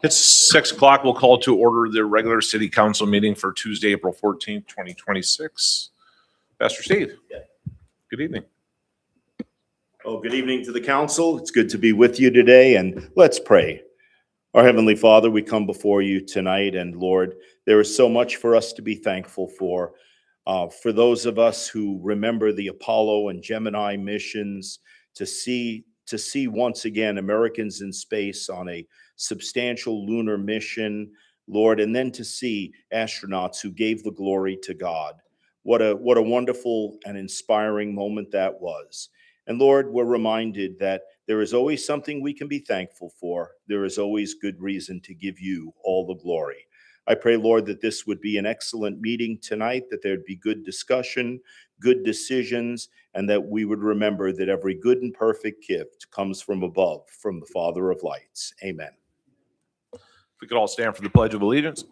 It's 6 o'clock. We'll call to order the regular city council meeting for Tuesday, April 14th, 2026. Pastor Steve. Good evening. Oh, good evening to the council. It's good to be with you today, and let's pray. Our Heavenly Father, we come before you tonight, and Lord, there is so much for us to be thankful for. For those of us who remember the Apollo and Gemini missions, to see once again Americans in space on a substantial lunar mission, Lord, and then to see astronauts who gave the glory to God. What a wonderful and inspiring moment that was. And Lord, we're reminded that there is always something we can be thankful for. There is always good reason to give you all the glory. I pray, Lord, that this would be an excellent meeting tonight, that there'd be good discussion, good decisions, and that we would remember that every good and perfect gift comes from above, from the Father of lights. Amen. If we could all stand for the Pledge of Allegiance.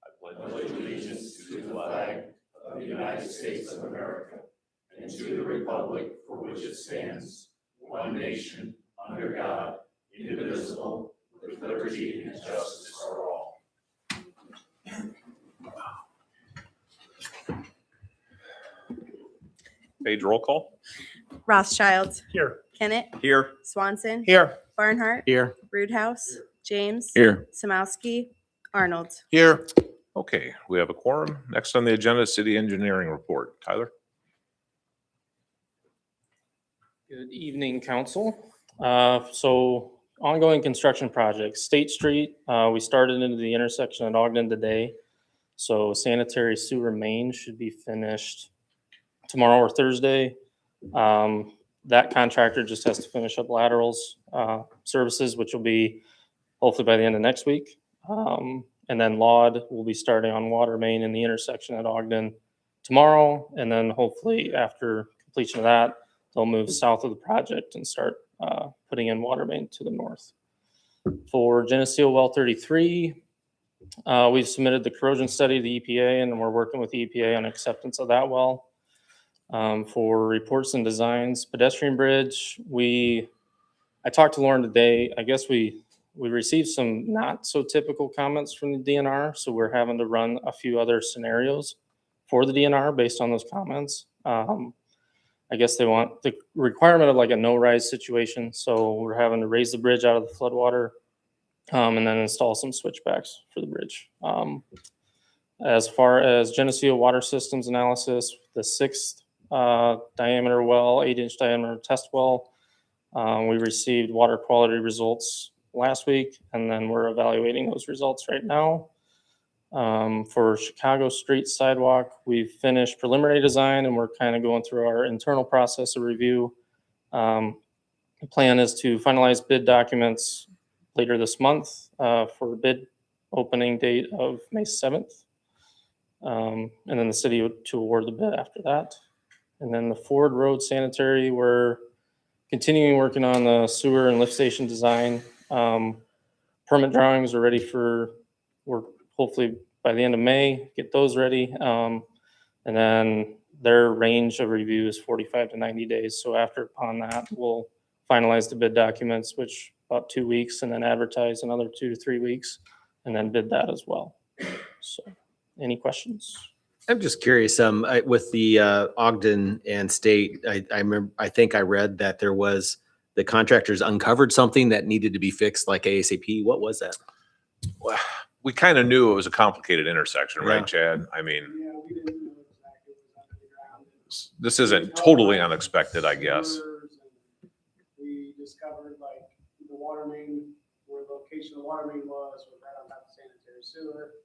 I pledge allegiance to the flag of the United States of America and to the republic for which it stands, one nation, under God, indivisible, with liberty and justice for all. Page roll call. Rothschild. Here. Kennett. Here. Swanson. Here. Barnhart. Here. Roothouse. James. Here. Samowski. Arnold. Here. Okay, we have a quorum. Next on the agenda, city engineering report. Tyler. Good evening, council. So ongoing construction projects, State Street, we started into the intersection at Ogden today. So sanitary sewer main should be finished tomorrow or Thursday. That contractor just has to finish up laterals services, which will be hopefully by the end of next week. And then Laud will be starting on water main in the intersection at Ogden tomorrow. And then hopefully after completion of that, they'll move south of the project and start putting in water main to the north. For Geneseo Well 33, we've submitted the corrosion study to the EPA, and we're working with the EPA on acceptance of that well. For reports and designs, pedestrian bridge, I talked to Lauren today. I guess we received some not so typical comments from the DNR, so we're having to run a few other scenarios for the DNR based on those comments. I guess they want the requirement of like a no-rise situation, so we're having to raise the bridge out of the floodwater and then install some switchbacks for the bridge. As far as Geneseo water systems analysis, the 6th diameter well, 8-inch diameter test well, we received water quality results last week, and then we're evaluating those results right now. For Chicago Street sidewalk, we've finished preliminary design, and we're kind of going through our internal process of review. The plan is to finalize bid documents later this month for a bid opening date of May 7th. And then the city to award the bid after that. And then the Ford Road sanitary, we're continuing working on the sewer and lift station design. Permit drawings are ready for work, hopefully by the end of May, get those ready. And then their range of review is 45 to 90 days. So upon that, we'll finalize the bid documents, which about 2 weeks, and then advertise another 2 to 3 weeks, and then bid that as well. So, any questions? I'm just curious, with the Ogden and State, I remember, I think I read that there was, the contractors uncovered something that needed to be fixed like ASAP. What was that? Well, we kind of knew it was a complicated intersection, right, Yeah. Chad? I mean, Yeah, we didn't know exactly what was underground. this isn't totally unexpected, I guess. We discovered like the water main, where the location of the water main was right on top of sanitary sewer.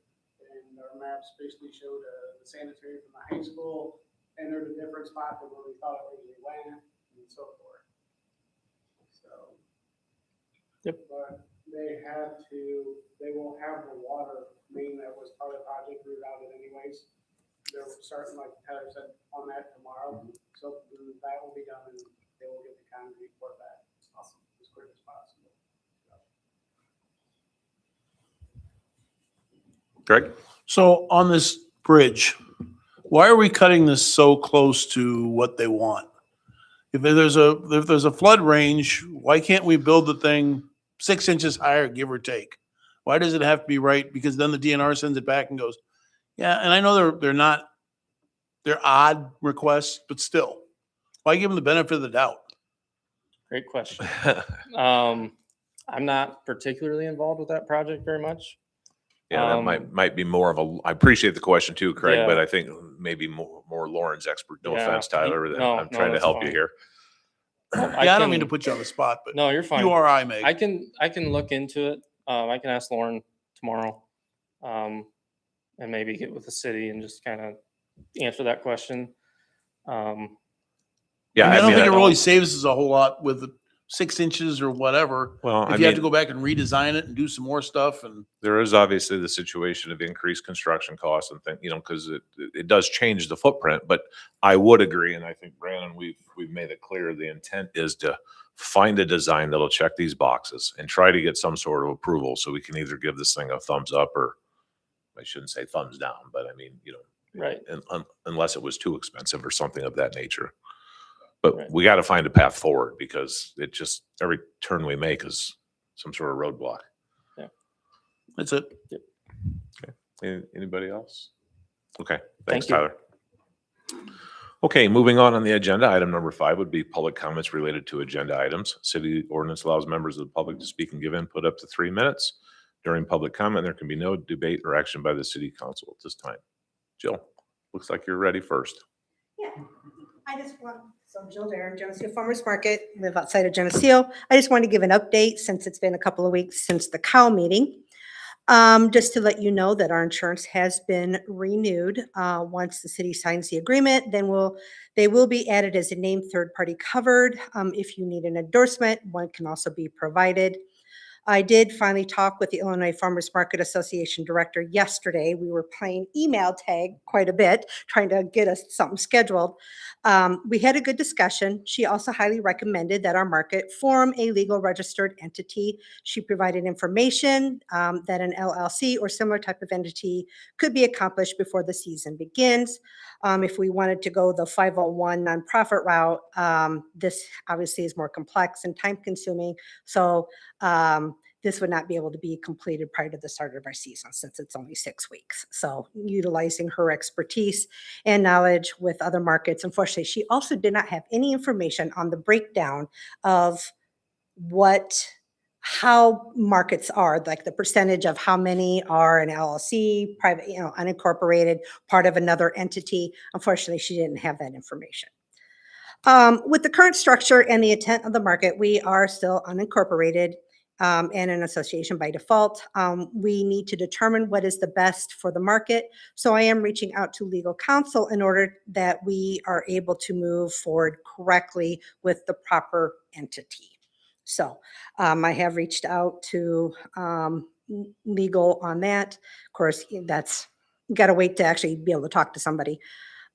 And our maps basically showed the sanitary from the high school, and there's a different spot than where we thought it originally went, and so forth. So. Yep. But they will have the water main that was part of the project rerouted anyways. They're starting, like Tyler said, on that tomorrow, so that will be done, and they will get the concrete for that. Awesome. As quick as possible. Greg? So on this bridge, why are we cutting this so close to what they want? If there's a flood range, why can't we build the thing 6 inches higher, give or take? Why does it have to be right? Because then the DNR sends it back and goes, yeah, and I know they're odd requests, but still, why give them the benefit of the doubt? Great question. I'm not particularly involved with that project very much. Yeah, that might be more of a, I appreciate the question too, Craig, Yeah. but I think maybe more Lauren's expert. No Yeah, offense, Tyler, no, I'm trying to that's help you fine. here. Yeah, I don't mean to put you on the spot, but No, you're fine. you or I, Meg. I can look into it. I can ask Lauren tomorrow, and maybe get with the city and just kind of answer that question. Yeah, I don't think it I really don't- saves us a whole lot with the 6 inches or whatever. well, I If you have to mean, go back and redesign it and do some more stuff and. there is obviously the situation of increased construction costs and things, because it does change the footprint, but I would agree. And I think Brandon, we've made it clear, the intent is to find a design that'll check these boxes and try to get some sort of approval so we can either give this thing a thumbs up, or I shouldn't say thumbs down, but I mean, Right. unless it was too expensive or something of that nature. But Right. we got to find a path forward, because it just, every turn we make is some sort of roadblock. That's it. Anybody else? Okay, Thank thanks, you. Tyler. Okay, moving on the agenda, item number 5 would be public comments related to agenda items. City ordinance allows members of the public to speak and give input up to 3 minutes. During public comment, there can be no debate or action by the city council at this time. Jill, looks like you're ready first. Yeah, so Jill Darren, Geneseo Farmers Market, live outside of Geneseo. I just wanted to give an update since it's been a couple of weeks since the cow meeting. Just to let you know that our insurance has been renewed. Once the city signs the agreement, then they will be added as a named third party covered. If you need an endorsement, one can also be provided. I did finally talk with the Illinois Farmers Market Association director yesterday. We were playing email tag quite a bit, trying to get us something scheduled. We had a good discussion. She also highly recommended that our market form a legal registered entity. She provided information that an LLC or similar type of entity could be accomplished before the season begins. If we wanted to go the 501 nonprofit route, this obviously is more complex and time consuming. So this would not be able to be completed prior to the start of our season, since it's only 6 weeks. So utilizing her expertise and knowledge with other markets. Unfortunately, she also did not have any information on the breakdown of how markets are, like the percentage of how many are an LLC, private, unincorporated, part of another entity. Unfortunately, she didn't have that information. With the current structure and the intent of the market, we are still unincorporated and an association by default. We need to determine what is the best for the market. So I am reaching out to legal counsel in order that we are able to move forward correctly with the proper entity. So I have reached out to legal on that. Of course, that's got to wait to actually be able to talk to somebody.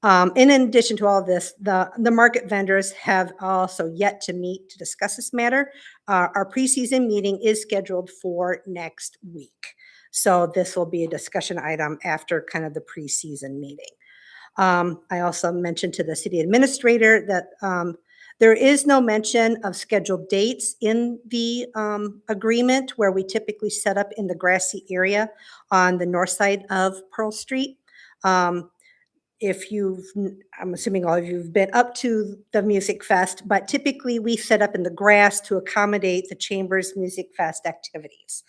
In addition to all of this, the market vendors have also yet to meet to discuss this matter. Our preseason meeting is scheduled for next week. So this will be a discussion item after kind of the preseason meeting. I also mentioned to the city administrator that there is no mention of scheduled dates in the agreement where we typically set up in the grassy area on the north side of Pearl Street. If I'm assuming all of you have been up to the Music Fest, but typically we set up in the grass to accommodate the Chamber's Music Fest activities.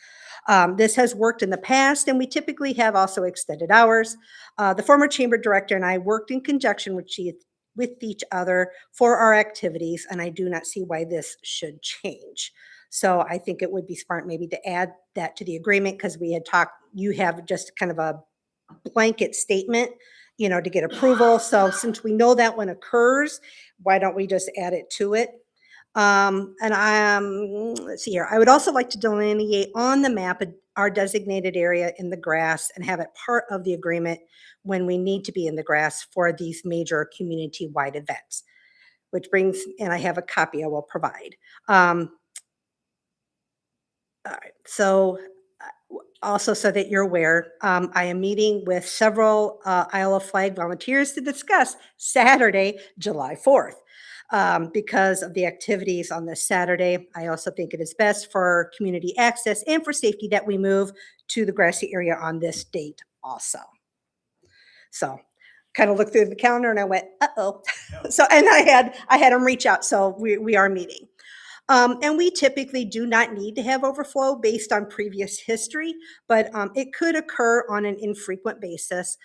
This has worked in the past, and we typically have also extended hours. The former chamber director and I worked in conjunction with each other for our activities, and I do not see why this should change. So I think it would be smart maybe to add that to the agreement, because we had talked, you have just kind of a blanket statement, to get approval. So since we know that one occurs, why don't we just add it to it? Let's see here. I would also like to delineate on the map our designated area in the grass and have it part of the agreement when we need to be in the grass for these major community-wide events, which brings, and I have a copy I will provide. All right, so also so that you're aware, I am meeting with several Isle of Flag volunteers to discuss Saturday, July 4th. Because of the activities on this Saturday, I also think it is best for community access and for safety that we move to the grassy area on this date also. So kind of looked through the calendar and I went, uh-oh. So, and I had them reach out. So we are meeting. And we typically do not need to have overflow based on previous history, but it could occur on an infrequent basis.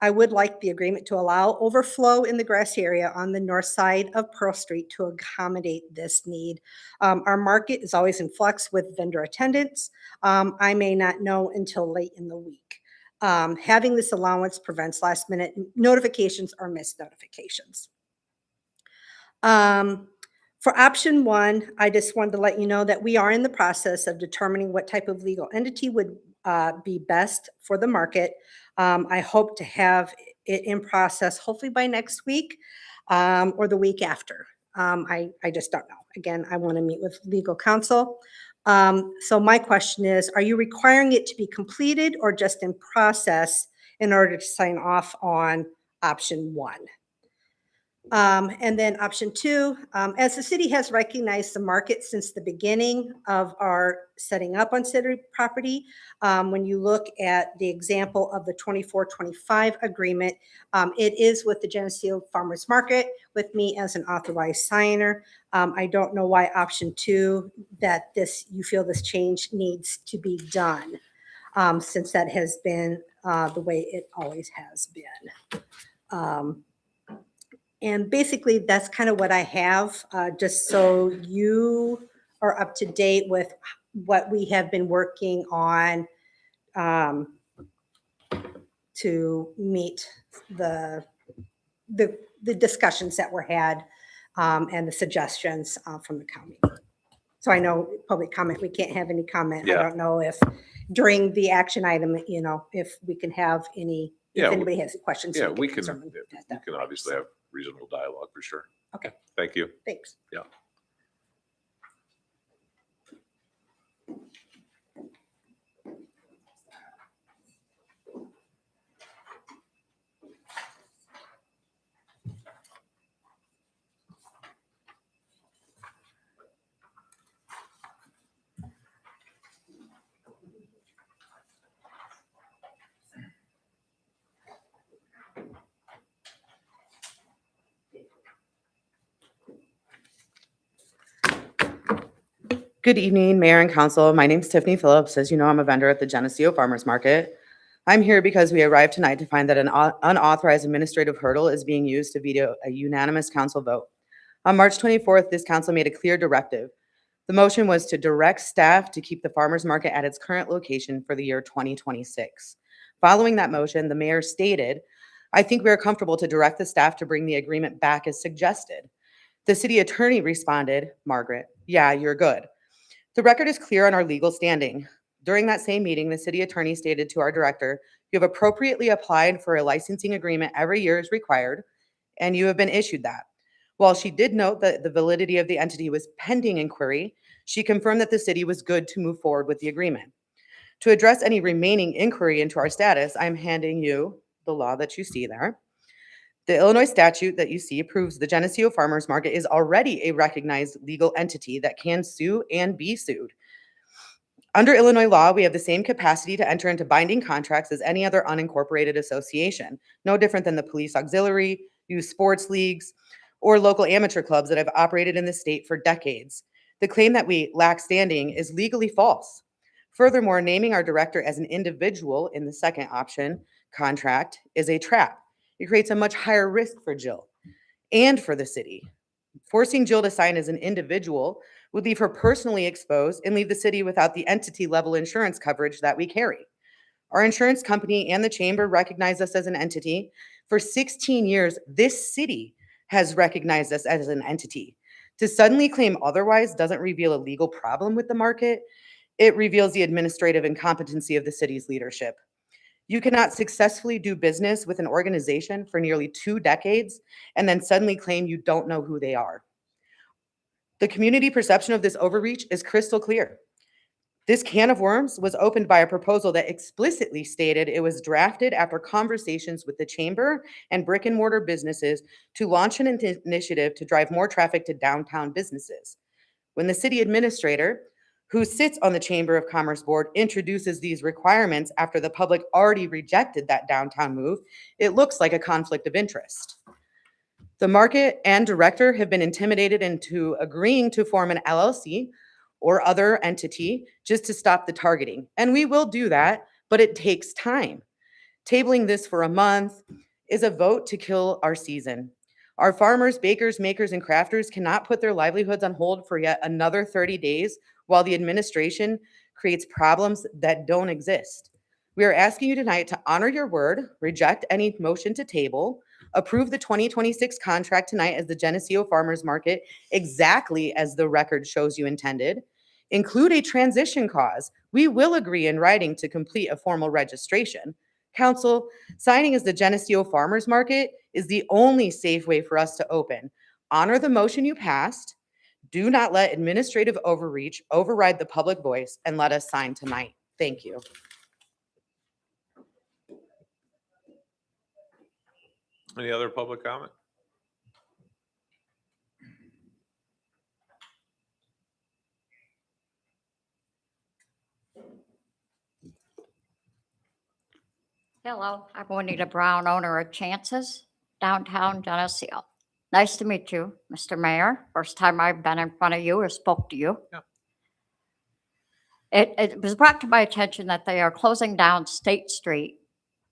I would like the agreement to allow overflow in the grass area on the north side of Pearl Street to accommodate this need. Our market is always in flux with vendor attendance. I may not know until late in the week. Having this allowance prevents last minute notifications or missed notifications. For option one, I just wanted to let you know that we are in the process of determining what type of legal entity would be best for the market. I hope to have it in process hopefully by next week or the week after. I just don't know. Again, I want to meet with legal counsel. So my question is, are you requiring it to be completed or just in process in order to sign off on option one? And then option two, as the city has recognized the market since the beginning of our setting up on city property, when you look at the example of the 24-25 agreement, it is with the Geneseo Farmers Market with me as an authorized signer. I don't know why option two, that you feel this change needs to be done, since that has been the way it always has been. And basically, that's kind of what I have, just so you are up to date with what we have been working on to meet the discussions that were had and the suggestions from the county. So I know public comment, we can't have any comment. I Yeah. don't know if during the action item, if we can have any, if Yeah, anybody has questions. Yeah, we can answer them at that point. obviously have reasonable dialogue for sure. Okay. Thank you. Thanks. Yeah. Good evening, Mayor and Council. My name is Tiffany Phillips. As you know, I'm a vendor at the Geneseo Farmers Market. I'm here because we arrived tonight to find that an unauthorized administrative hurdle is being used to veto a unanimous council vote. On March 24th, this council made a clear directive. The motion was to direct staff to keep the farmers market at its current location for the year 2026. Following that motion, the mayor stated, "I think we are comfortable to direct the staff to bring the agreement back as suggested." The city attorney responded, "Margaret, yeah, you're good." The record is clear on our legal standing. During that same meeting, the city attorney stated to our director, You have appropriately applied for a licensing agreement every year as required, and you have been issued that. While she did note that the validity of the entity was pending inquiry, she confirmed that the city was good to move forward with the agreement. To address any remaining inquiry into our status, I'm handing you the law that you see there. The Illinois statute that you see proves the Geneseo Farmers Market is already a recognized legal entity that can sue and be sued. Under Illinois law, we have the same capacity to enter into binding contracts as any other unincorporated association, no different than the police auxiliary, youth sports leagues, or local amateur clubs that have operated in the state for decades. The claim that we lack standing is legally false. Furthermore, naming our director as an individual in the second option contract is a trap. It creates a much higher risk for Jill and for the city. Forcing Jill to sign as an individual would leave her personally exposed and leave the city without the entity level insurance coverage that we carry. Our insurance company and the chamber recognize us as an entity. For 16 years, this city has recognized us as an entity. To suddenly claim otherwise doesn't reveal a legal problem with the market. It reveals the administrative incompetency of the city's leadership. You cannot successfully do business with an organization for nearly 2 decades and then suddenly claim you don't know who they are. The community perception of this overreach is crystal clear. This can of worms was opened by a proposal that explicitly stated it was drafted after conversations with the chamber and brick and mortar businesses to launch an initiative to drive more traffic to downtown businesses. When the city administrator, who sits on the Chamber of Commerce board, introduces these requirements after the public already rejected that downtown move, it looks like a conflict of interest. The market and director have been intimidated into agreeing to form an LLC or other entity just to stop the targeting. And we will do that, but it takes time. Tabling this for a month is a vote to kill our season. Our farmers, bakers, makers, and crafters cannot put their livelihoods on hold for yet another 30 days while the administration creates problems that don't exist. We are asking you tonight to honor your word, reject any motion to table, approve the 2026 contract tonight as the Geneseo Farmers Market exactly as the record shows you intended. Include a transition clause. We will agree in writing to complete a formal registration. Council, signing as the Geneseo Farmers Market is the only safe way for us to open. Honor the motion you passed. Do not let administrative overreach override the public voice and let us sign tonight. Thank you. Any other public comment? Hello, I'm Juanita Brown, owner of Chances, downtown Geneseo. Nice to meet you, Mr. Mayor. First time I've been in front of you or spoke to you. Yeah. It was brought to my attention that they are closing down State Street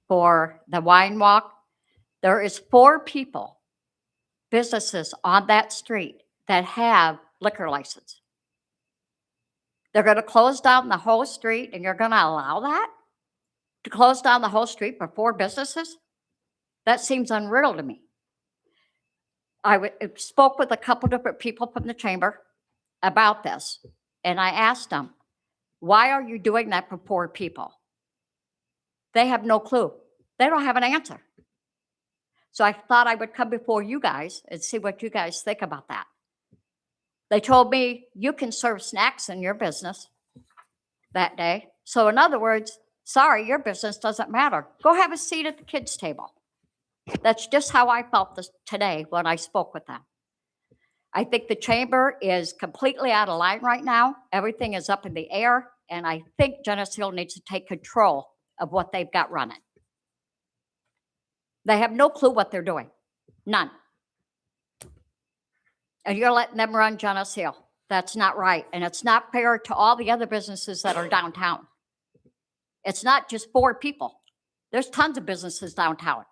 for the wine walk. There is 4 people, businesses on that street that have liquor license. They're going to close down the whole street and you're going to allow that? To close down the whole street for 4 businesses? That seems unreal to me. I spoke with a couple different people from the chamber about this, and I asked them, why are you doing that for 4 people? They have no clue. They don't have an answer. So I thought I would come before you guys and see what you guys think about that. They told me you can serve snacks in your business that day. So in other words, sorry, your business doesn't matter. Go have a seat at the kids' table. That's just how I felt this today when I spoke with them. I think the chamber is completely out of line right now. Everything is up in the air, and I think Geneseo needs to take control of what they've got running. They have no clue what they're doing. None. And you're letting them run Geneseo. That's not right, and it's not fair to all the other businesses that are downtown. It's not just 4 people. There's tons of businesses downtown.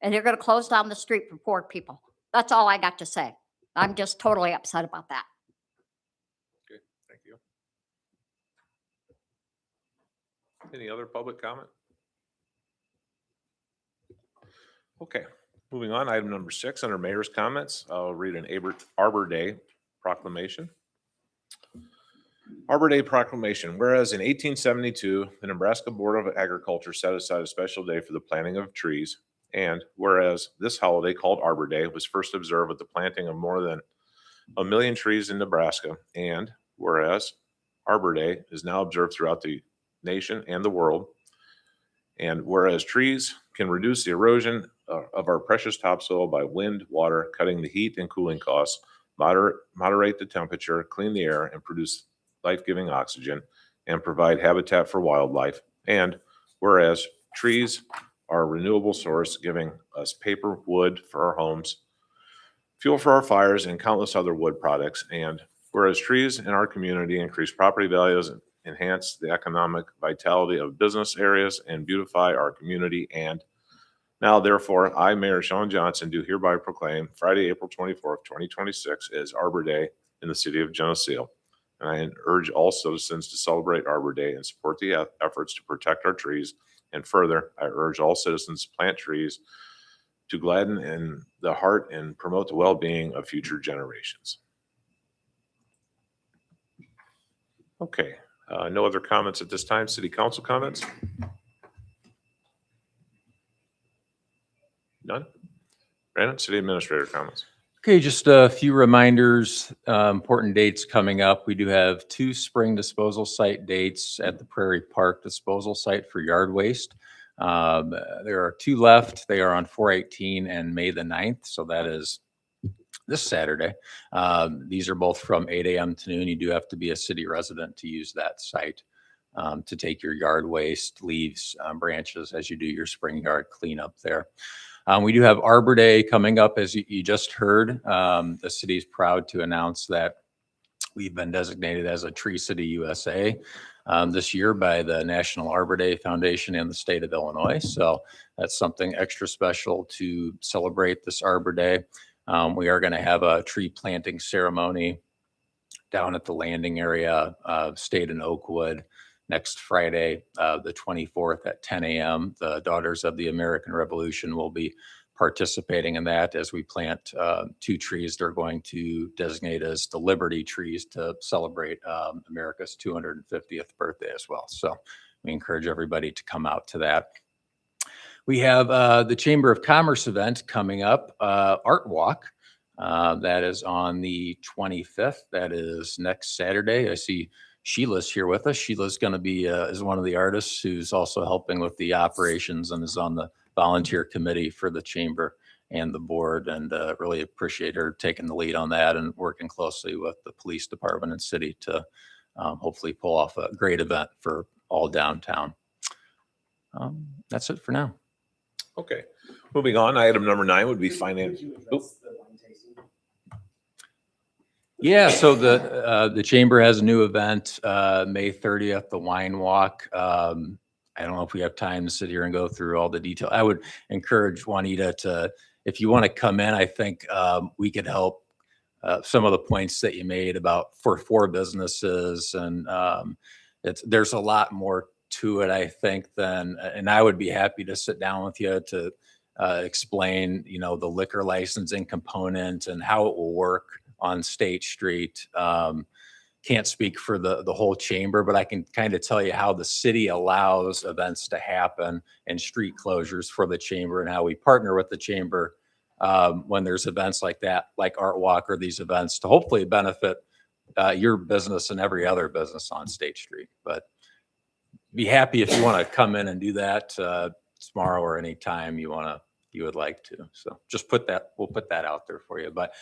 And they're going to close down the street for 4 people. That's all I got to say. I'm just totally upset about that. Okay, thank you. Any other public comment? Okay, moving on, item number 6, under mayor's comments, I'll read an Arbor Day proclamation. Arbor Day proclamation. Whereas in 1872, the Nebraska Board of Agriculture set aside a special day for the planting of trees. And whereas this holiday called Arbor Day was first observed with the planting of more than 1 million trees in Nebraska. And whereas Arbor Day is now observed throughout the nation and the world. And whereas trees can reduce the erosion of our precious topsoil by wind, water, cutting the heat and cooling costs, moderate the temperature, clean the air, and produce life-giving oxygen, and provide habitat for wildlife. And whereas trees are a renewable source, giving us paper, wood for our homes, fuel for our fires, and countless other wood products. And whereas trees in our community increase property values, enhance the economic vitality of business areas, and beautify our community. And now, therefore, I, Mayor Sean Johnson, do hereby proclaim Friday, April 24th, 2026 as Arbor Day in the city of Geneseo. And I urge all citizens to celebrate Arbor Day and support the efforts to protect our trees. And further, I urge all citizens to plant trees to gladden in the heart and promote the well-being of future generations. Okay, no other comments at this time. City council comments? None? Brandon, city administrator comments. Okay, just a few reminders, important dates coming up. We do have 2 spring disposal site dates at the Prairie Park disposal site for yard waste. There are 2 left. They are on 4/18 and May the 9th, so that is this Saturday. These are both from 8 a.m. to noon. You do have to be a city resident to use that site to take your yard waste, leaves, branches as you do your spring yard cleanup there. We do have Arbor Day coming up, as you just heard. The city is proud to announce that we've been designated as a Tree City USA this year by the National Arbor Day Foundation and the state of Illinois. So that's something extra special to celebrate this Arbor Day. We are going to have a tree planting ceremony down at the landing area of State in Oakwood next Friday, the 24th at 10 a.m. The Daughters of the American Revolution will be participating in that as we plant 2 trees. They're going to designate as the Liberty trees to celebrate America's 250th birthday as well. So we encourage everybody to come out to that. We have the Chamber of Commerce event coming up, Art Walk. That is on the 25th. That is next Saturday. I see Sheila's here with us. Sheila's going to be is one of the artists who's also helping with the operations and is on the volunteer committee for the chamber and the board, and really appreciate her taking the lead on that and working closely with the police department and city to hopefully pull off a great event for all downtown. That's it for now. Okay, moving on. Item number 9 would be finance. Yeah, so the chamber has a new event, May 30th, the Wine Walk. I don't know if we have time to sit here and go through all the detail. I would encourage Juanita to, if you want to come in, I think we could help some of the points that you made about for businesses, and there's a lot more to it, I think, and I would be happy to sit down with you to explain, the liquor licensing component and how it will work on State Street. Can't speak for the whole chamber, but I can kind of tell you how the city allows events to happen and street closures for the chamber, and how we partner with the chamber when there's events like that, like Art Walk or these events, to hopefully benefit your business and every other business on State Street. But be happy if you want to come in and do that tomorrow or anytime you would like to. So just we'll put that out there for you. But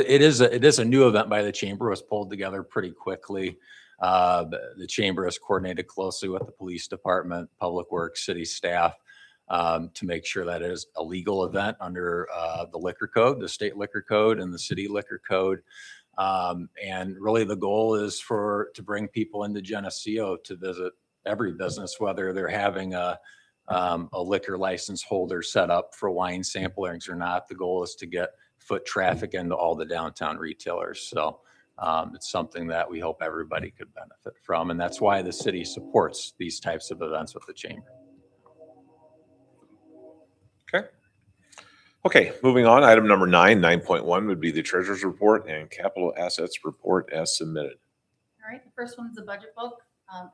it is a new event by the chamber. It was pulled together pretty quickly. The chamber has coordinated closely with the police department, public works, city staff to make sure that it is a legal event under the liquor code, the state liquor code, and the city liquor code. And really the goal is to bring people into Geneseo to visit every business, whether they're having a liquor license holder set up for wine samplings or not. The goal is to get foot traffic into all the downtown retailers. So it's something that we hope everybody could benefit from. And that's why the city supports these types of events with the chamber. Okay, moving on. Item number 9.1 would be the treasurer's report and capital assets report as submitted. All right, the first one's the budget book.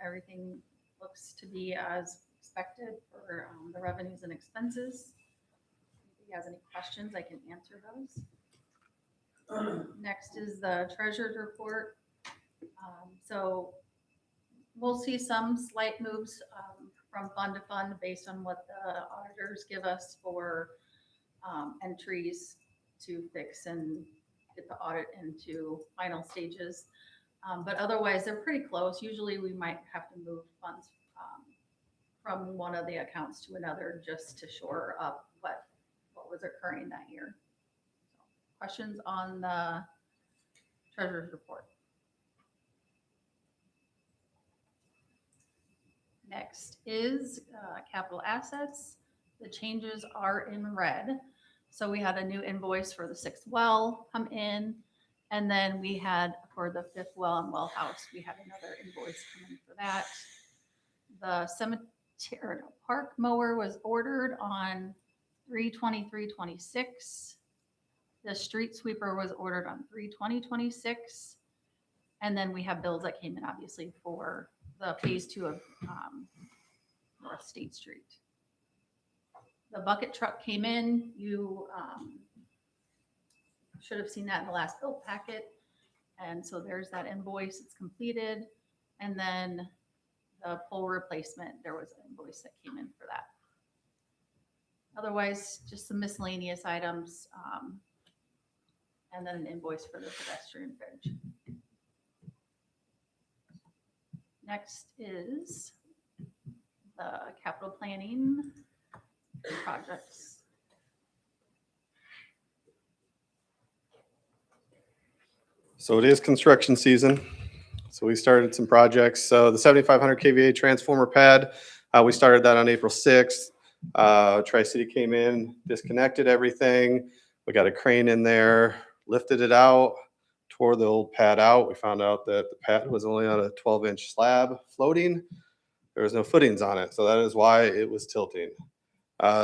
Everything looks to be as expected for the revenues and expenses. If you has any questions, I can answer those. Next is the treasurer's report. So we'll see some slight moves from fund to fund based on what the auditors give us for entries to fix and get the audit into final stages. But otherwise, they're pretty close. Usually we might have to move funds from one of the accounts to another just to shore up what was occurring that year. Questions on the treasurer's report? Next is capital assets. The changes are in red. So we had a new invoice for the 6th well come in. And then we had for the 5th well and well house, we had another invoice come in for that. The cemetery park mower was ordered on 3/23/26. The street sweeper was ordered on 3/20/26. And then we have bills that came in obviously for the phase 2 of North State Street. The bucket truck came in. You should have seen that in the last bill packet. And so there's that invoice. It's completed. And then the pole replacement, there was an invoice that came in for that. Otherwise, just some miscellaneous items. And then an invoice for the pedestrian bridge. Next is the capital planning projects. So it is construction season. So we started some projects. So the 7,500 kVA transformer pad, we started that on April 6th. Tri-City came in, disconnected everything. We got a crane in there, lifted it out, tore the old pad out. We found out that the pad was only on a 12-inch slab floating. There was no footings on it. So that is why it was tilting.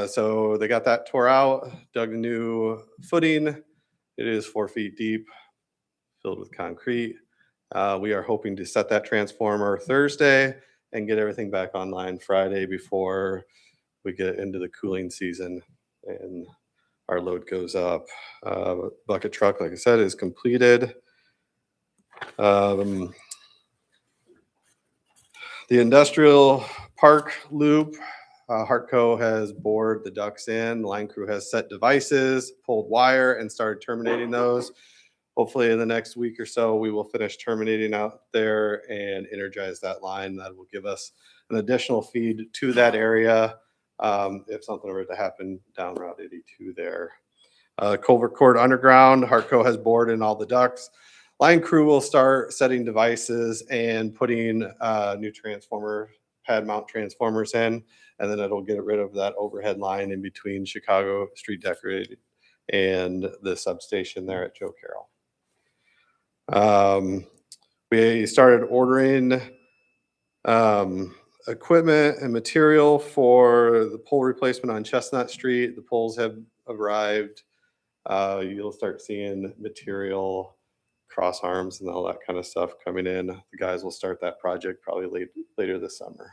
So they got that tore out, dug a new footing. It is 4 feet deep, filled with concrete. We are hoping to set that transformer Thursday and get everything back online Friday before we get into the cooling season and our load goes up. Bucket truck, like I said, is completed. The industrial park loop, Hartco has bored the ducts in. The line crew has set devices, pulled wire, and started terminating those. Hopefully in the next week or so, we will finish terminating out there and energize that line. That will give us an additional feed to that area if something were to happen down Route 82 there. Culvert Court Underground, Hartco has bored in all the ducts. Line crew will start setting devices and putting new transformer, pad mount transformers in, and then it'll get rid of that overhead line in between Chicago Street Decorated and the substation there at Joe Carroll. We started ordering equipment and material for the pole replacement on Chestnut Street. The poles have arrived. You'll start seeing material, cross arms and all that kind of stuff coming in. The guys will start that project probably later this summer.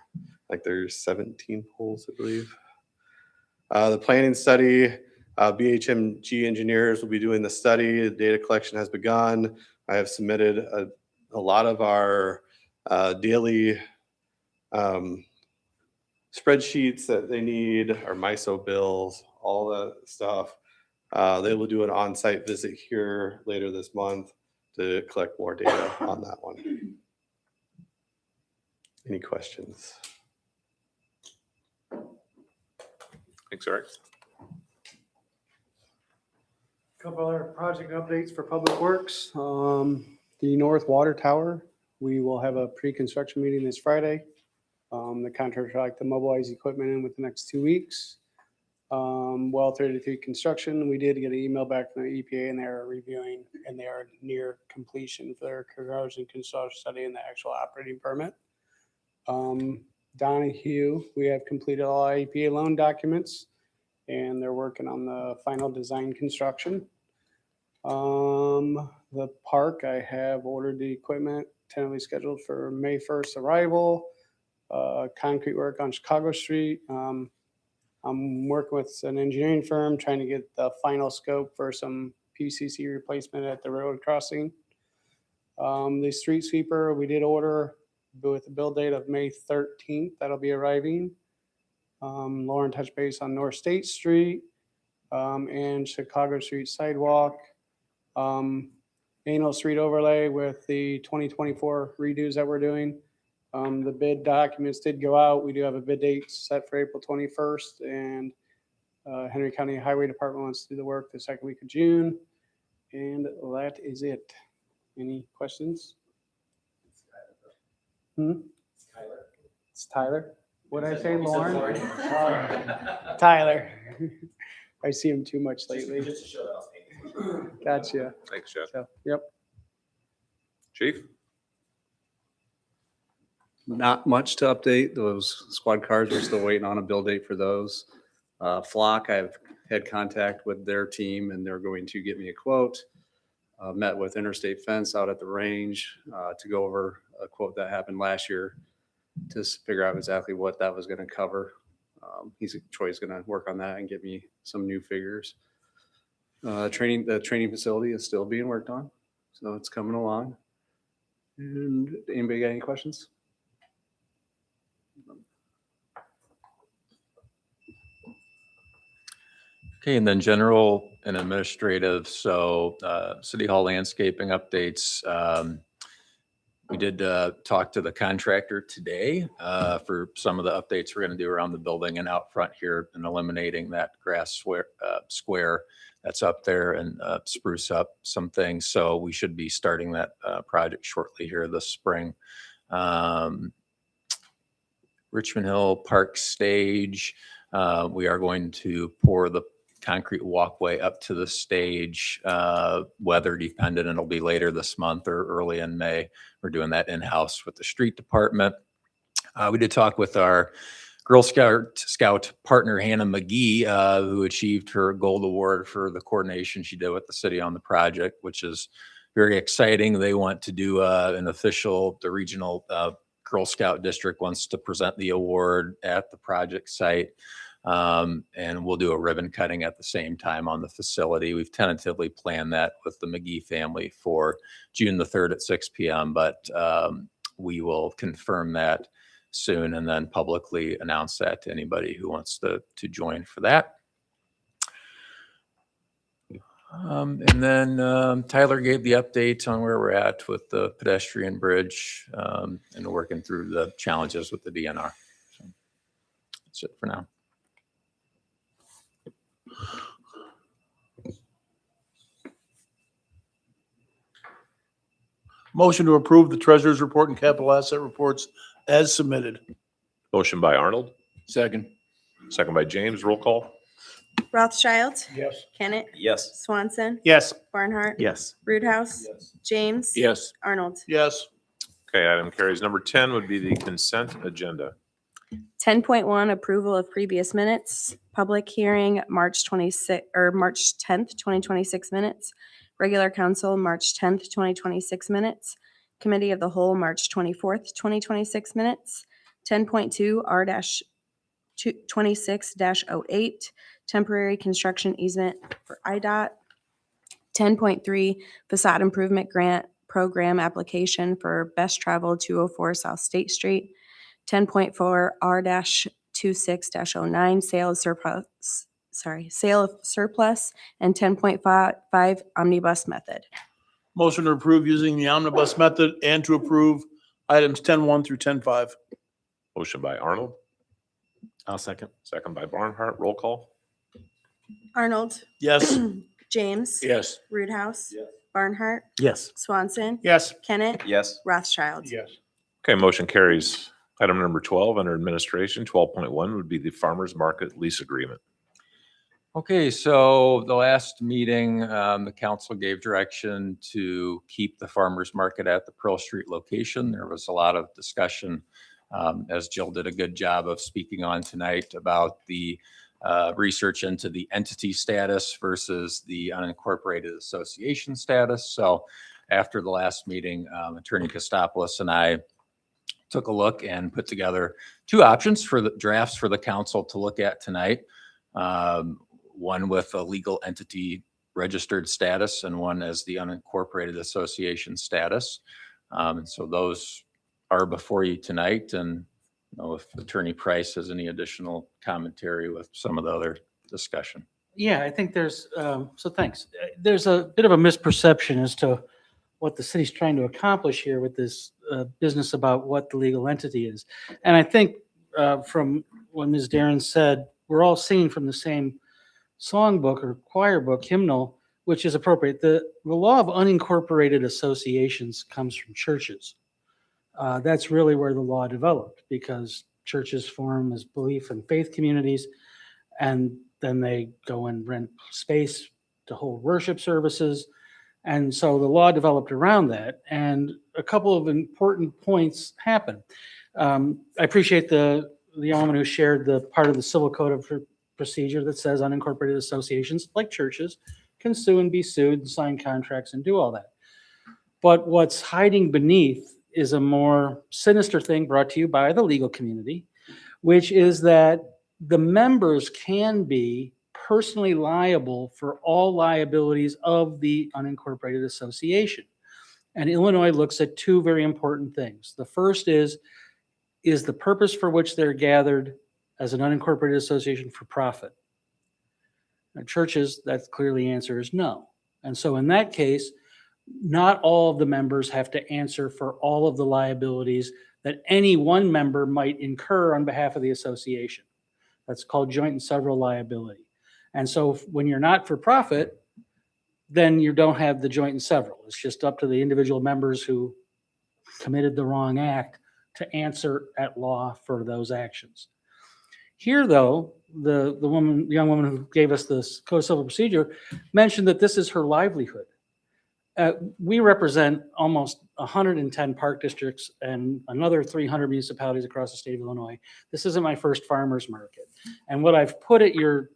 Like there's 17 poles, I believe. The planning study, BHMG engineers will be doing the study. The data collection has begun. I have submitted a lot of our daily spreadsheets that they need, our MISO bills, all that stuff. They will do an on-site visit here later this month to collect more data on that one. Any questions? Thanks, Eric. Couple other project updates for Public Works. The North Water Tower, we will have a pre-construction meeting this Friday. The contractor would like to mobilize equipment in within the next 2 weeks. Well 33 construction, we did get an email back from the EPA and they're reviewing and they are near completion for their corrosion control study and the actual operating permit. Donahue, we have completed all EPA loan documents and they're working on the final design construction. The park, I have ordered the equipment tentatively scheduled for May 1st arrival. Concrete work on Chicago Street. I'm working with an engineering firm trying to get the final scope for some PCC replacement at the railroad crossing. The street sweeper we did order with the build date of May 13th. That'll be arriving. Lauren touched base on North State Street and Chicago Street sidewalk. Anal Street overlay with the 2024 redos that we're doing. The bid documents did go out. We do have a bid date set for April 21st, and Henry County Highway Department wants to do the work the second week of June. And that is it. Any questions? It's Tyler. What did I say, Lauren? Tyler. I see him too much lately. Gotcha. Thanks, Jeff. So, yep. Chief? Not much to update. Those squad cars, we're still waiting on a build date for those. Flock, I've had contact with their team and they're going to get me a quote. Met with Interstate Fence out at the range to go over a quote that happened last year to figure out exactly what that was going to cover. Troy's going to work on that and give me some new figures. The training facility is still being worked on, so it's coming along. And anybody got any questions? Okay, and then general and administrative. So City Hall landscaping updates. We did talk to the contractor today for some of the updates we're going to do around the building and out front here and eliminating that grass square that's up there and spruce up some things. So we should be starting that project shortly here this spring. Richmond Hill Park Stage, we are going to pour the concrete walkway up to the stage, weather dependent. It'll be later this month or early in May. We're doing that in-house with the street department. We did talk with our Girl Scout partner, Hannah McGee, who achieved her gold award for the coordination she did with the city on the project, which is very exciting. They want to do an official, the regional Girl Scout district wants to present the award at the project site. And we'll do a ribbon cutting at the same time on the facility. We've tentatively planned that with the McGee family for June the 3rd at 6 p.m., but we will confirm that soon and then publicly announce that to anybody who wants to join for that. And then Tyler gave the update on where we're at with the pedestrian bridge and working through the challenges with the DNR. So that's it for now. Motion to approve the treasurer's report and capital asset reports as submitted. Motion by Arnold, Second. second by James. Roll call. Rothschild, Yes. Kennett, Yes. Swanson, Yes. Barnhart, Yes. Roothouse, James, Yes. Arnold. Yes. Okay, item carries. Number 10 would be the consent agenda. 10.1, approval of previous minutes, public hearing, March 10th, 2026 minutes, regular council, March 10th, 2026 minutes, committee of the whole, March 24th, 2026 minutes, 10.2, R-26-08, temporary construction easement for IDOT, 10.3, facade improvement grant program application for Best Travel 204 South State Street, 10.4 R-26-09, sale of surplus, and 10.5 omnibus method. Motion to approve using the omnibus method and to approve items 10.1 through 10.5. Motion by Arnold, I'll second. second by Barnhart. Roll call. Arnold, Yes. James, Yes. Roothouse, Barnhart, Yes. Swanson, Yes. Kennett, Yes. Rothschild. Yes. Okay, motion carries. Item number 12 under administration, 12.1 would be the farmer's market lease agreement. Okay, so the last meeting, the council gave direction to keep the farmer's market at the Pearl Street location. There was a lot of discussion, as Jill did a good job of speaking on tonight, about the research into the entity status versus the unincorporated association status. So after the last meeting, Attorney Kostopoulos and I took a look and put together two options for the drafts for the council to look at tonight. One with a legal entity registered status and one as the unincorporated association status. And so those are before you tonight. And if Attorney Price has any additional commentary with some of the other discussion. Yeah, I think there's, so thanks. There's a bit of a misperception as to what the city's trying to accomplish here with this business about what the legal entity is. And I think from what Ms. Darren said, we're all singing from the same songbook or choir book, hymnal, which is appropriate. The law of unincorporated associations comes from churches. That's really where the law developed, because churches form as belief and faith communities, and then they go and rent space to hold worship services. And so the law developed around that, and a couple of important points happened. I appreciate the gentleman who shared the part of the Civil Code of Procedure that says unincorporated associations, like churches, can sue and be sued and sign contracts and do all that. But what's hiding beneath is a more sinister thing brought to you by the legal community, which is that the members can be personally liable for all liabilities of the unincorporated association. And Illinois looks at two very important things. The first is the purpose for which they're gathered as an unincorporated association for profit? Now, churches, that clearly answer is no. And so in that case, not all of the members have to answer for all of the liabilities that any one member might incur on behalf of the association. That's called joint and several liability. And so when you're not for profit, then you don't have the joint and several. It's just up to the individual members who committed the wrong act to answer at law for those actions. Here, though, the young woman who gave us this Code of Civil Procedure mentioned that this is her livelihood. We represent almost 110 park districts and another 300 municipalities across the state of Illinois. This isn't my first farmer's market. And what I've put at your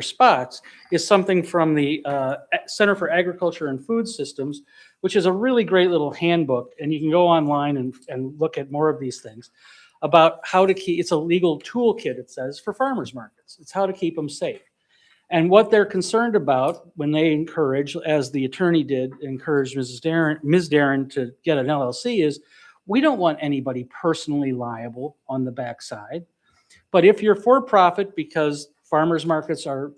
spots is something from the Center for Agriculture and Food Systems, which is a really great little handbook. And you can go online and look at more of these things about how to keep, it's a legal toolkit, it says, for farmers markets. It's how to keep them safe. And what they're concerned about when they encourage, as the attorney did, encourage Ms. Darren to get an LLC is, we don't want anybody personally liable on the backside. But if you're for profit, because farmers markets are,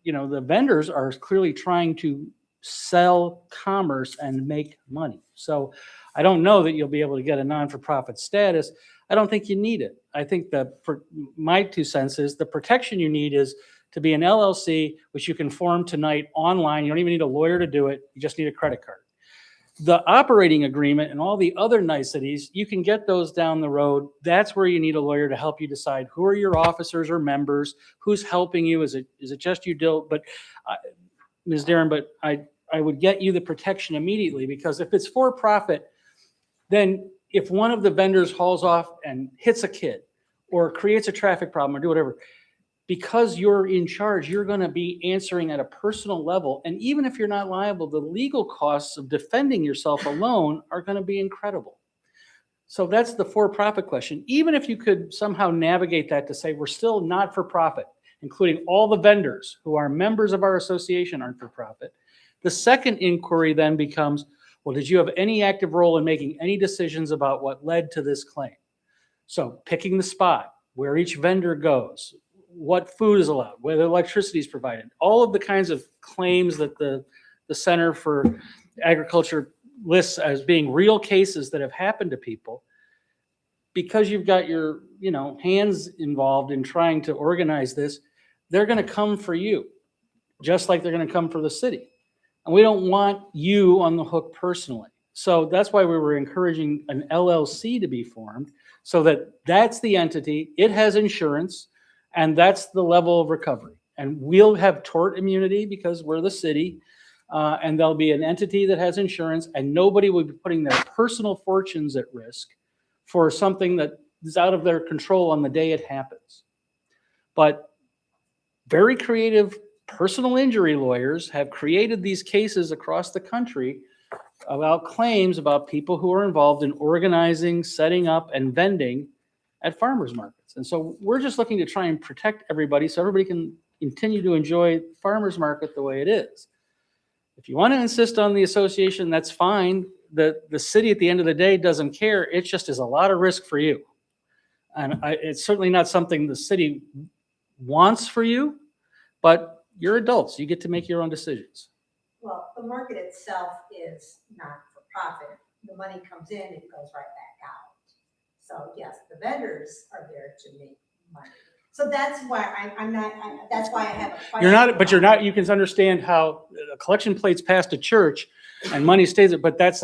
the vendors are clearly trying to sell commerce and make money. So I don't know that you'll be able to get a non-for-profit status. I don't think you need it. I think that, for my 2 cents, is the protection you need is to be an LLC, which you can form tonight online. You don't even need a lawyer to do it. You just need a credit card. The operating agreement and all the other niceties, you can get those down the road. That's where you need a lawyer to help you decide who are your officers or members, who's helping you. Is it just you, Dill? But Ms. Darren, but I would get you the protection immediately, because if it's for profit, then if one of the vendors hauls off and hits a kid or creates a traffic problem or do whatever, because you're in charge, you're going to be answering at a personal level. And even if you're not liable, the legal costs of defending yourself alone are going to be incredible. So that's the for-profit question. Even if you could somehow navigate that to say we're still not for profit, including all the vendors who are members of our association aren't for profit, the second inquiry then becomes, well, did you have any active role in making any decisions about what led to this claim? So picking the spot, where each vendor goes, what food is allowed, whether electricity is provided, all of the kinds of claims that the Center for Agriculture lists as being real cases that have happened to people. Because you've got your hands involved in trying to organize this, they're going to come for you, just like they're going to come for the city. And we don't want you on the hook personally. So that's why we were encouraging an LLC to be formed, so that that's the entity, it has insurance, and that's the level of recovery. And we'll have tort immunity because we're the city, and there'll be an entity that has insurance, and nobody will be putting their personal fortunes at risk for something that is out of their control on the day it happens. But very creative personal injury lawyers have created these cases across the country about claims about people who are involved in organizing, setting up, and vending at farmers markets. And so we're just looking to try and protect everybody so everybody can continue to enjoy farmers market the way it is. If you want to insist on the association, that's fine. The city at the end of the day doesn't care. It just is a lot of risk for you. And it's certainly not something the city wants for you, but you're adults. You get to make your own decisions. Well, the market itself is not for profit. The money comes in, it goes right back out. So yes, the vendors are there to make money. So that's why I'm not, that's why I have a question. You're not, but you're not, you can understand how a collection plate's passed a church and money stays there, but that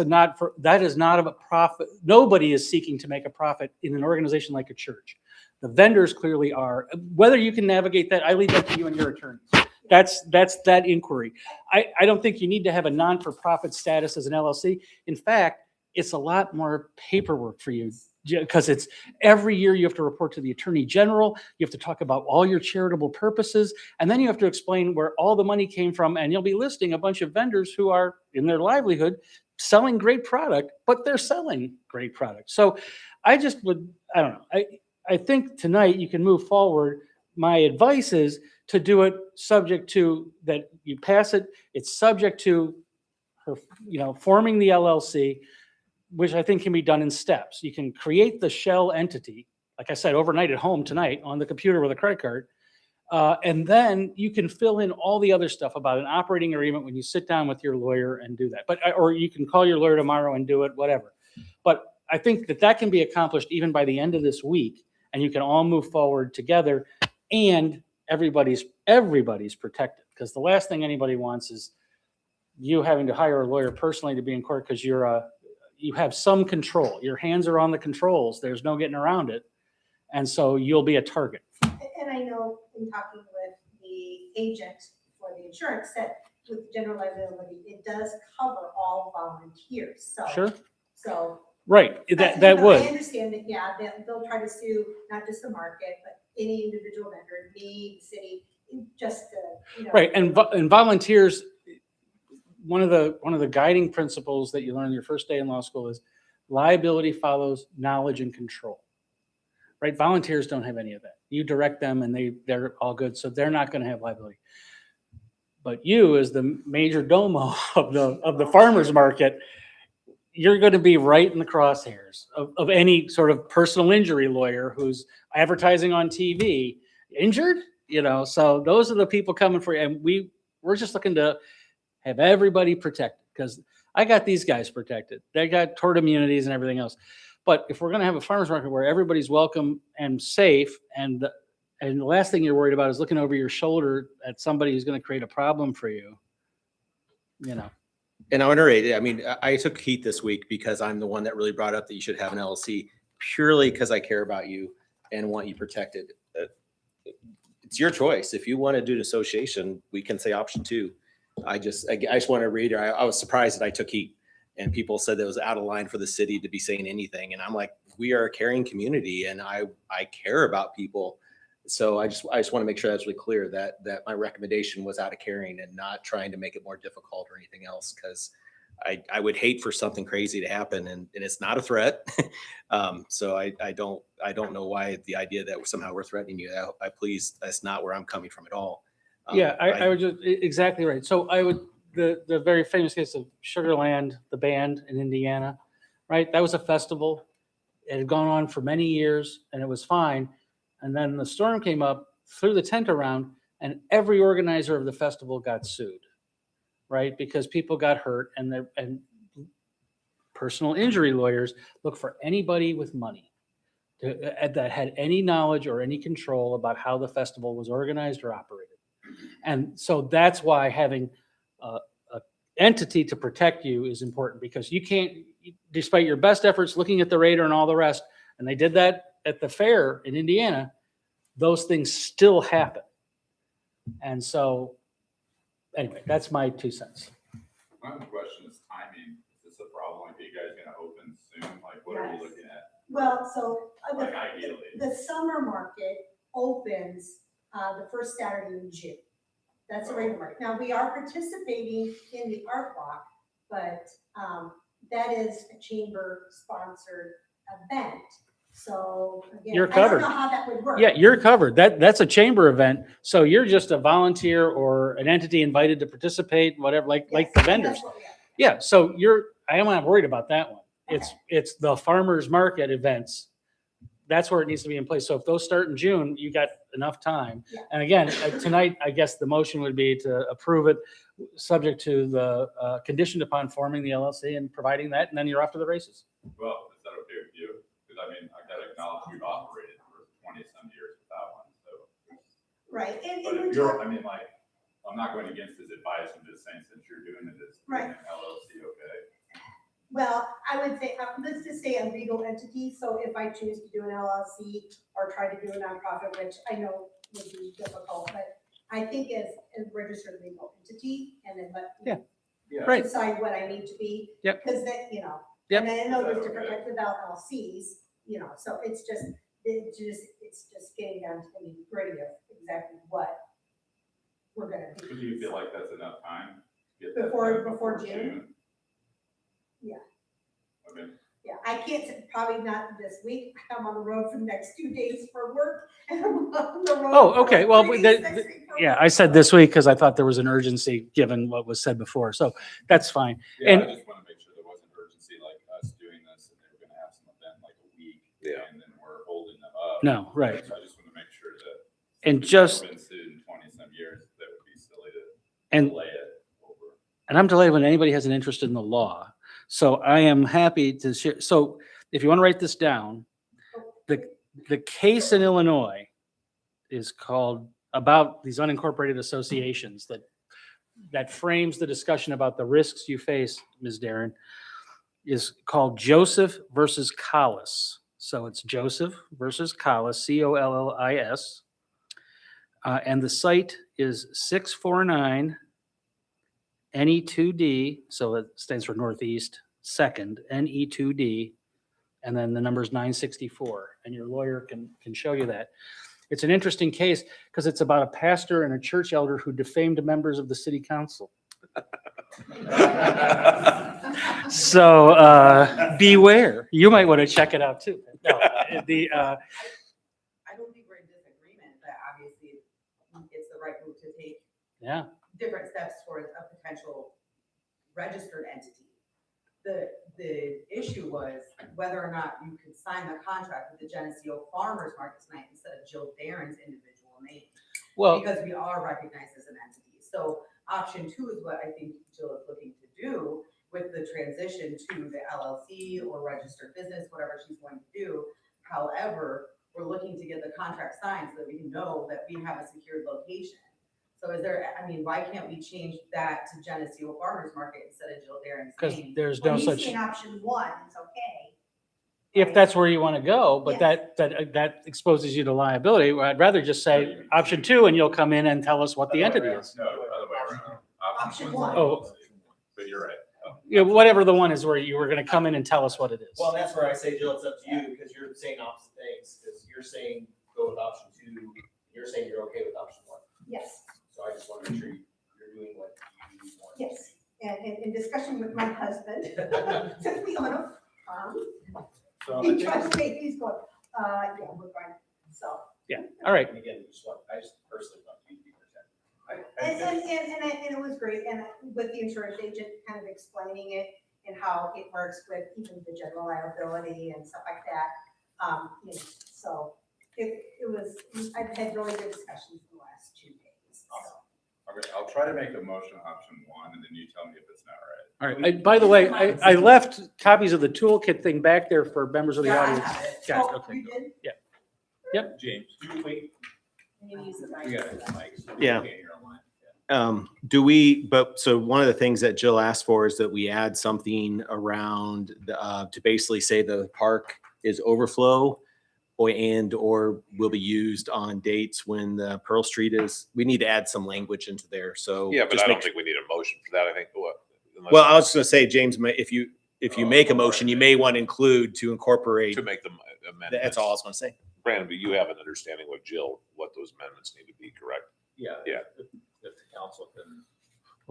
is not a profit. Nobody is seeking to make a profit in an organization like a church. The vendors clearly are. Whether you can navigate that, I leave that to you and your attorneys. That's that inquiry. I don't think you need to have a non-for-profit status as an LLC. In fact, it's a lot more paperwork for you because it's every year you have to report to the Attorney General. You have to talk about all your charitable purposes, and then you have to explain where all the money came from, and you'll be listing a bunch of vendors who are in their livelihood selling great product, but they're selling great product. So I don't know. I think tonight you can move forward. My advice is to do it subject to that you pass it. It's subject to her, forming the LLC, which I think can be done in steps. You can create the shell entity, like I said, overnight at home tonight on the computer with a credit card. And then you can fill in all the other stuff about an operating agreement when you sit down with your lawyer and do that. Or you can call your lawyer tomorrow and do it, whatever. But I think that can be accomplished even by the end of this week, and you can all move forward together, and everybody's protected. Because the last thing anybody wants is you having to hire a lawyer personally to be in court because you have some control. Your hands are on the controls. There's no getting around it. And so you'll be a target. And I know in talking with the agent for the insurance that with general liability, it does cover all volunteers. So, Sure. So. Right, that would. I understand that, yeah, they'll try to sue not just the market, but any individual vendor, me, the city, just to, Right, and volunteers, one of the guiding principles that you learn your first day in law school is liability follows knowledge and control. Right, volunteers don't have any of that. You direct them and they're all good, so they're not going to have liability. But you, as the major domo of the farmers market, you're going to be right in the crosshairs of any sort of personal injury lawyer who's advertising on TV. Injured? So those are the people coming for you. And we're just looking to have everybody protected because I got these guys protected. They got tort immunities and everything else. But if we're going to have a farmer's market where everybody's welcome and safe, and the last thing you're worried about is looking over your shoulder at somebody who's going to create a problem for you, And I want to reiterate, I took heat this week because I'm the one that really brought up that you should have an LLC purely because I care about you and want you protected. It's your choice. If you want to do an association, we can say option 2. I just want to reiterate, I was surprised that I took heat and people said that it was out of line for the city to be saying anything. And I'm like, we are a caring community and I care about people. So I just want to make sure that's really clear that my recommendation was out of caring and not trying to make it more difficult or anything else, because I would hate for something crazy to happen, and it's not a threat. So I don't know why the idea that somehow we're threatening you. Please, that's not where I'm coming from at all. Yeah, I would just exactly right. So I would the very famous case of Sugarland, the band in Indiana, right? That was a festival. It had gone on for many years and it was fine. And then the storm came up, threw the tent around, and every organizer of the festival got sued, right? Because people got hurt, and personal injury lawyers look for anybody with money that had any knowledge or any control about how the festival was organized or operated. And so that's why having an entity to protect you is important, because you can't, despite your best efforts looking at the radar and all the rest, and they did that at the fair in Indiana, those things still happen. And so, anyway, that's my 2 cents. My question is timing. Is this a problem? Like, are you guys going to open soon? Like, what are we looking at? Well, so Like, ideally. the summer market opens the first Saturday in June. That's the regular market. Now, we are participating in the art walk, but that is a chamber-sponsored event. So again, You're I don't covered. know how that would work. Yeah, you're covered. That's a chamber event. So you're just a volunteer or an entity invited to participate, whatever, like the Yes, and vendors. that's what we are. Yeah, so I'm not worried about that one. It's the farmer's market events. That's where it needs to be in place. So if those start in June, you got enough time. Yeah. And again, tonight, I guess the motion would be to approve it, subject to the conditioned upon forming the LLC and providing that, and then you're off to the races. Well, is that okay with you? Because I mean, I gotta acknowledge we've operated for 20-some years without one, so. Right, and But we're if you're, talking- I mean, like, I'm not going against his advice, I'm just saying since you're doing it as Right. an LLC, okay? well, I would say, let's just say a legal entity, so if I choose to do an LLC or try to do a nonprofit, which I know would be difficult, but I think as a registered legal entity, and then let Yeah. Yeah. Right. decide what I need to be. Yep. Because that, Yep. and I know there's different types of LLCs, so it's just getting down to the nitty gritty of exactly what we're gonna So do. do you feel like that's enough time? to get that Before done June? Yeah. Okay. Yeah, I can't, probably not this week. I'm on the road for the next 2 days for work. And I'm on the road Oh, for okay. Well, 3 that- days next week for Yeah, work. I said this week because I thought there was an urgency given what was said before. So that's fine. Yeah, And- I just want to make sure there wasn't urgency like us doing this and they were gonna have some event like a week. Yeah. And then we're holding them up. No, right. So I just want to make sure that. And since we've just- never been sued in 20-some years, that would be silly to And delay it over. And I'm delayed when anybody has an interest in the law. So I am happy to share. So if you want to write this down, the case in Illinois is called about these unincorporated associations that frames the discussion about the risks you face, Ms. Darren, is called Joseph versus Collis. So it's Joseph versus Collis, Collis. And the site is 649 NE2D, so it stands for Northeast, second, NE2D, and then the number's 964, and your lawyer can show you that. It's an interesting case because it's about a pastor and a church elder who defamed members of the city council. So beware. You might want to check it out too. No, I don't think we're in disagreement that obviously it's the right move to take yeah. different steps towards a potential registered entity. The issue was whether or not you could sign the contract with the Geneseo Farmers Market tonight instead of Jill Darren's individual name. Well, Because we are recognized as an entity. So option 2 is what I think Jill is looking to do with the transition to the LLC or registered business, whatever she's going to do. However, we're looking to get the contract signed so that we know that we have a secured location. So why can't we change that to Geneseo Farmers Market instead of Jill Darren's because name? there's When no you such, see an option 1, it's okay. if that's where you want to go, but Yes. that exposes you to liability. I'd rather just say option 2 and you'll come in and tell us what the entity is. No, other way around. Option one's one. Oh. But you're right. Yeah, whatever the one is where you were going to come in and tell us what it is. Well, that's where I say, Jill, it's up to you, because you're saying opposite things, because you're saying go with option 2, you're saying you're okay with option 1. Yes, So I just want to make sure you're doing what you want. yes. And in discussion with my husband, since we own a farm, So I he think- trusts me, he's going, yeah, we're fine. So, Yeah, all right. And again, I just personally want you to be protected. and it was great, and with the insurance agent kind of explaining it and how it works with even the general liability and stuff like that. So it was, I've had really good discussions the last 2 days. So. Okay, I'll try to make a motion on option 1 and then you tell me if it's not right. All right. By the way, I left copies of the toolkit thing back there for members of the Yeah, I audience. have it. Got it, Oh, okay. you did? James, do we? You use the We got it, Mike. Yeah. Okay, you're online. So one of the things that Jill asked for is that we add something around to basically say the park is overflow or will be used on dates when the Pearl Street is, we need to add some language into there, so. Yeah, but just I make don't think we need a motion for that. I think unless- Well, I was just gonna say, James, if you make a motion, you may want to include to incorporate, to make the amendments. that's all I was gonna say. Brandon, but you have an understanding with Jill, what those amendments need to be, correct? Yeah. Yeah. If the council can.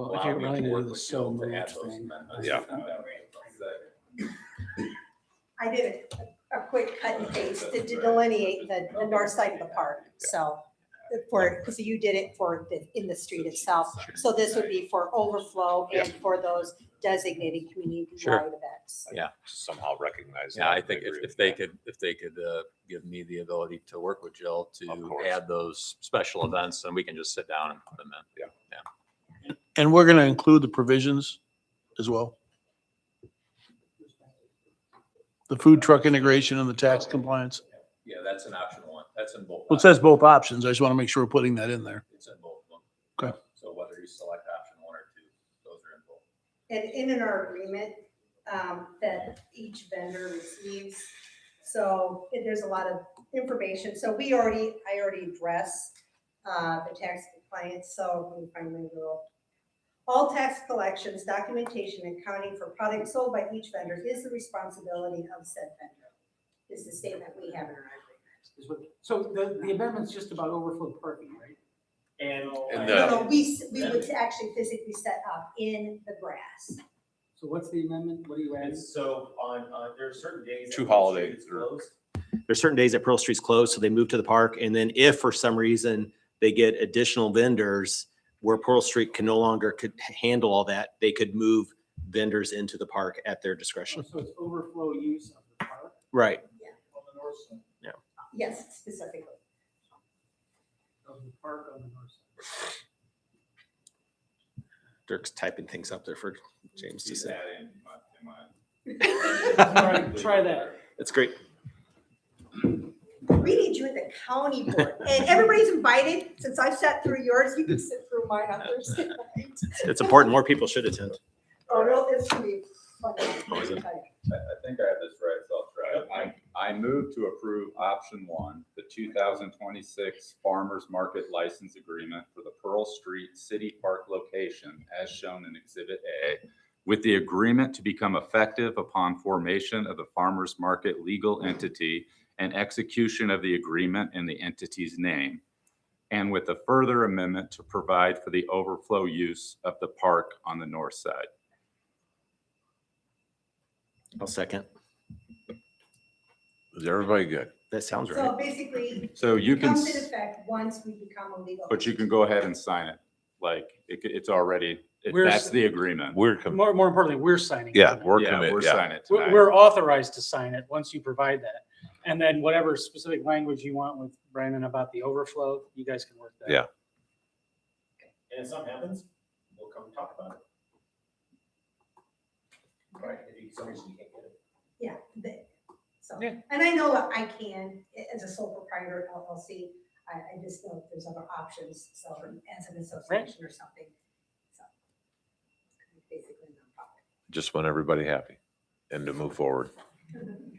Well, if you're willing to do the so moved thing. Yeah. I did a quick cut and paste to delineate the north side of the park, so. Because you did it for in the street itself. So this would be for overflow and for those designated community-wide events. Yeah. Somehow recognize that. Yeah, I think agree if with they that. could give me the ability to work with Jill Of to course. add those special events, then we can just sit down and put them in. And we're gonna include the provisions as well. The food truck integration and the tax compliance. Yeah, that's an optional one. That's in both. Well, it says both options. I just want to make sure we're putting that in there. It's in both of them. Okay. So whether you select option one or two, those are in both. And in our agreement, that each vendor receives, so there's a lot of information. So I already addressed, the tax compliance, so let me find my little. All tax collections, documentation, and accounting for products sold by each vendor is the responsibility of said vendor. Is the statement we have in our agreement. So the amendment's just about overflow parking, right? And No, we would actually physically set up in the grass. So what's the amendment? What are you adding? So there are certain days. that Two Pearl holidays Street's or- closed. There's certain days that Pearl Street's closed, so they move to the park. And then if for some reason they get additional vendors where Pearl Street can no longer could handle all that, they could move vendors into the park at their discretion. So it's overflow use of the park? Right. Yes, specifically. Of the park on the north side. Dirk's typing things up there for James to say. All right, try that. That's great. We need you at the county board, and everybody's invited. Since I've sat through yours, you can sit through mine on Thursday night. It's important. More people should attend. Oh, no, it's gonna be fun. I think I have this right, so I'll try. I move to approve option one, the 2026 Farmers Market License Agreement for the Pearl Street City Park location as shown in Exhibit A, with the agreement to become effective upon formation of the farmers market legal entity and execution of the agreement in the entity's name, and with a further amendment to provide for the overflow use of the park on the north side. I'll second. Is everybody good? That sounds So right. basically, So you it can, comes in effect once we become a legal. but you can go ahead and sign it. Like, it's already, We're- that's the agreement. More Importantly, we're signing. yeah, it. we're Yeah, committed. we're Yeah. signing it We're tonight. we're authorized to sign it once you provide that. And then whatever specific language you want with Brandon about the overflow, you guys can work that. Yeah. And if something happens, we'll come talk about it. Right, if for some reason you can't get it. Yeah, so, Yeah. and I know I can, as a sole proprietor LLC, I just know there's other options, so as an association or something, so. Basically, nonprofit. Just want everybody happy and to move forward.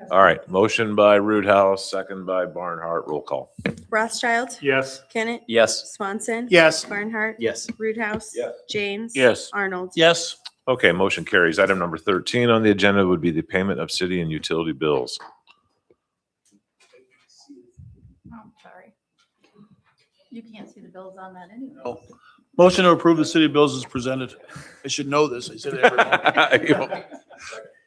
All right, motion by Roothouse, second by Barnhart, roll call. Rothschild, Yes. Kennett, Yes. Swanson. Yes. Barnhart. Yes. Roothouse. Yes. James. Yes. Arnold. Yes. Okay, motion carries. Item number 13 on the agenda would be the payment of city and utility bills. Oh, sorry. You can't see the bills on that anyway. No. Motion to approve the city bills is presented. I should know this. I said it every month.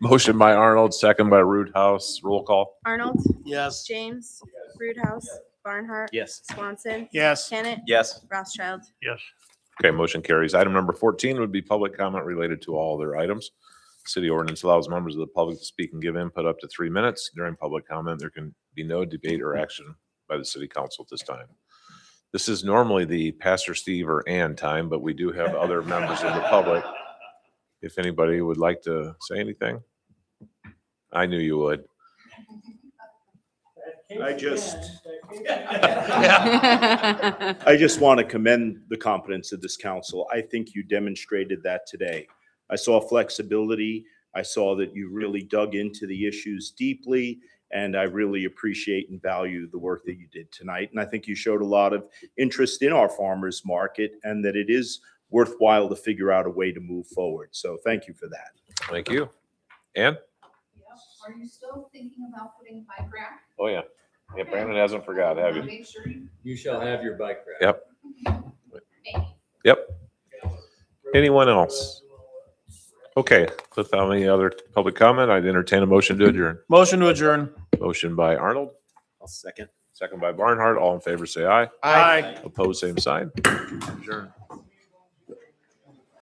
Motion by Arnold, second by Roothouse, roll call. Arnold. Yes. James. Roothouse. Barnhart. Yes. Swanson. Yes. Kennett. Yes. Rothschild. Yes. Okay, motion carries. Item number 14 would be public comment related to all other items. City ordinance allows members of the public to speak and give input up to 3 minutes. During public comment, there can be no debate or action by the city council at this time. This is normally the Pastor Steve or Ann time, but we do have other members of the public. If anybody would like to say anything, I knew you would. I just want to commend the competence of this council. I think you demonstrated that today. I saw flexibility. I saw that you really dug into the issues deeply, and I really appreciate and value the work that you did tonight. And I think you showed a lot of interest in our farmers market and that it is worthwhile to figure out a way to move forward. So thank you for that. Thank you. Ann? Are you still thinking about putting bike rack? Oh, yeah. Yeah, Brandon hasn't forgot, have you? Make sure you. You shall have your bike rack. Yep. Maybe. Yep. Anyone else? Okay, without any other public comment, I'd entertain a motion to adjourn. Motion to adjourn. Motion by Arnold, I'll second. second by Barnhart. All in favor, say aye. Aye. Opposed, same sign. Adjourn.